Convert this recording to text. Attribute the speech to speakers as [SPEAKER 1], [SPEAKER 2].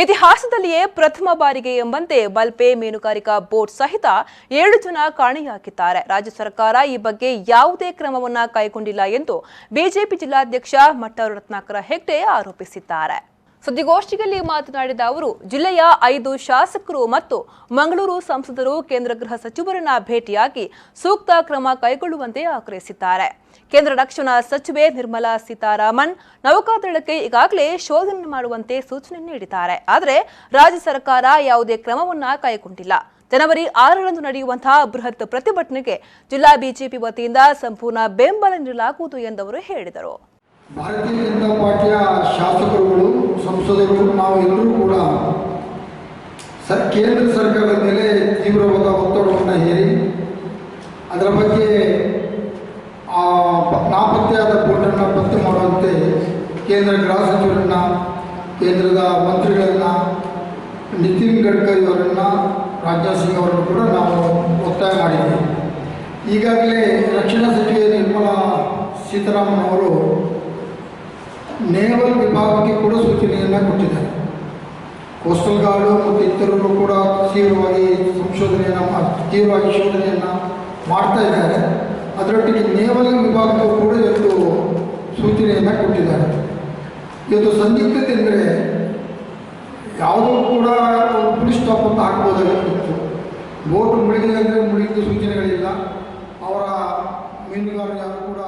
[SPEAKER 1] ಇತಿಹಾಸದಲ್ಲಿಯೇ ಪ್ರಥಮ ಬಾರಿಗೆ ಎಂಬಂತೆ ಬಲ್ಪೆ ಮೀನುಗಾರಿಕಾ ಬೋಟ್ ಸಹಿತ 7 ಜನ ಕಾಣೆಯಾಗಿದ್ದಾರೆ. ರಾಜ್ಯ ಸರ್ಕಾರ ಈ ಬಗ್ಗೆ ಯಾವುದೇ ಕ್ರಮವನ್ನ ಕೈಗೊಂಡಿಲ್ಲ ಎಂದು ಬಿಜೆಪಿ ಜಿಲ್ಲಾಧ್ಯಕ್ಷ ಮಟ್ಟೂರು ರತ್ನಾಕರ ಹೆಗ್ಡೆ ಆರೋಪಿಸಿದ್ದಾರೆ. ಸುದ್ದಿಗೋಷ್ಠಿಯಲ್ಲಿ ಮಾತನಾಡಿದ ಅವರು, ಜಿಲ್ಲೆಯ 5 ಶಾಸಕರು ಮತ್ತು ಮಂಗಳೂರು ಸಂಸದರು ಕೇಂದ್ರ ಗೃಹ ಸಚಿವರನ್ನ ಭೇಟಿಯಾಗಿ ಸೂಕ್ತ ಕ್ರಮ ಕೈಗೊಳ್ಳುವಂತೆ ಆಗ್ರಹಿಸಿದ್ದಾರೆ. ಕೇಂದ್ರ ರಕ್ಷಣಾ ಸಚಿವೆ ನಿರ್ಮಲಾ ಸೀತಾರಾಮನ್ ನೌಕಾದಳಕ್ಕೆ ಈಗಾಗಲೇ ಶೋಧನೆ ಮಾಡುವಂತೆ ಸೂಚನೆ ನೀಡಿದ್ದಾರೆ. ಆದರೆ ರಾಜ್ಯ ಸರ್ಕಾರ ಯಾವುದೇ ಕ್ರಮವನ್ನ ಕೈಗೊಂಡಿಲ್ಲ. ಜನವರಿ 6ರಂದು ನಡೆಯುವಂತಹ ಬೃಹತ್ ಪ್ರತಿಭಟನೆಗೆ ಜಿಲ್ಲಾ ಬಿಜೆಪಿ ವತಿಯಿಂದ ಸಂಪೂರ್ಣ ಬೆಂಬಲ ನೀಡಲಾಗುವುದು ಎಂದವರು ಹೇಳಿದರು.
[SPEAKER 2] ಭಾರತೀಯ ಜನತಾ ಪಾರ್ಟಿಯ ಶಾಸಕರುಗಳು, ಸಂಸದರು ನಾವೆಲ್ಲರೂ ಕೂಡ ಕೇಂದ್ರ ಸರ್ಕಾರದ ಮೇಲೆ ತೀವ್ರವಾದ ಒತ್ತಡವನ್ನು ಹೇರಿ ಅದರ ಬಗ್ಗೆ ನಾಪತ್ತೆಯಾದ ಬೋಟನ್ನು ಪತ್ತೆ ಮಾಡುವಂತೆ ಕೇಂದ್ರ ಗೃಹ ಸಚಿವರನ್ನು, ಕೇಂದ್ರದ ಮಂತ್ರಿಗಳನ್ನು, ನಿತಿನ್ ಗಡ್ಕರಿ ಅವರನ್ನು, ರಾಜನಾಥ್ ಸಿಂಗ್ ಅವರನ್ನು ಕೂಡ ನಾವು ಒತ್ತಾಯ ಮಾಡಿದ್ದೇವೆ. ಈಗಾಗಲೇ ರಕ್ಷಣಾ ಸಚಿವೆ ನಿರ್ಮಲಾ ಸೀತಾರಾಮನ್ ಅವರು ನೇವಲ್ ವಿಭಾಗಕ್ಕೆ ಕೂಡ ಸೂಚನೆಯನ್ನು ಕೊಟ್ಟಿದ್ದಾರೆ. ಕೋಸ್ಟಲ್ ಗಾರ್ಡು ಮತ್ತು ಇತರರು ಕೂಡ ತೀವ್ರವಾಗಿ ಶೋಧನೆಯನ್ನು ಮಾಡ್ತಾ ಇದ್ದಾರೆ. ಅದರೊಟ್ಟಿಗೆ ನೇವಲ್ ವಿಭಾಗಕ್ಕೂ ಕೂಡ ಇವತ್ತು ಸೂಚನೆಯನ್ನು ಕೊಟ್ಟಿದ್ದಾರೆ. ಇವತ್ತು ಸಂದಿಗ್ಧತೆ ಅಂದರೆ ಯಾವುದೂ ಕೂಡ ಪುಲಿಸ್ ಸ್ಟಾಪ್ ಅಂತ ಹಾಕ್ಬೋದಾಗಿತ್ತು. ಬೋಟ್ ಮುಳುಗಿದೆ ಅಂದರೆ ಮುಳುಗಿದ ಸೂಚನೆಗಳಿಲ್ಲ. ಅವರ ಮೀನುಗಾರರು ಯಾರು ಕೂಡ